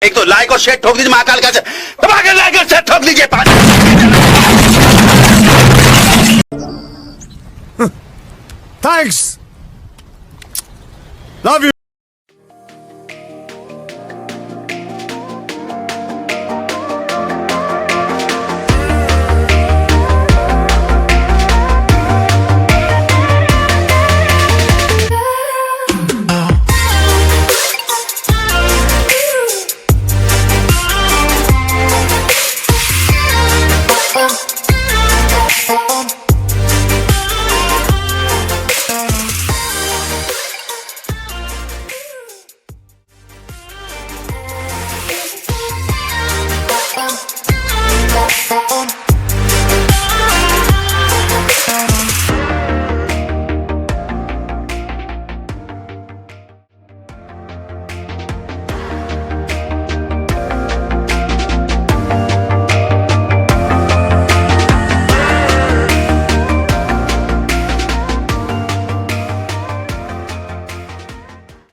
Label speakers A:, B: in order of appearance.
A: एक तो लाइक और शेयर ठोक दीजिए महाकाल का दबा के लाइक और शेयर ठोक दीजिए
B: Thanks. Love you.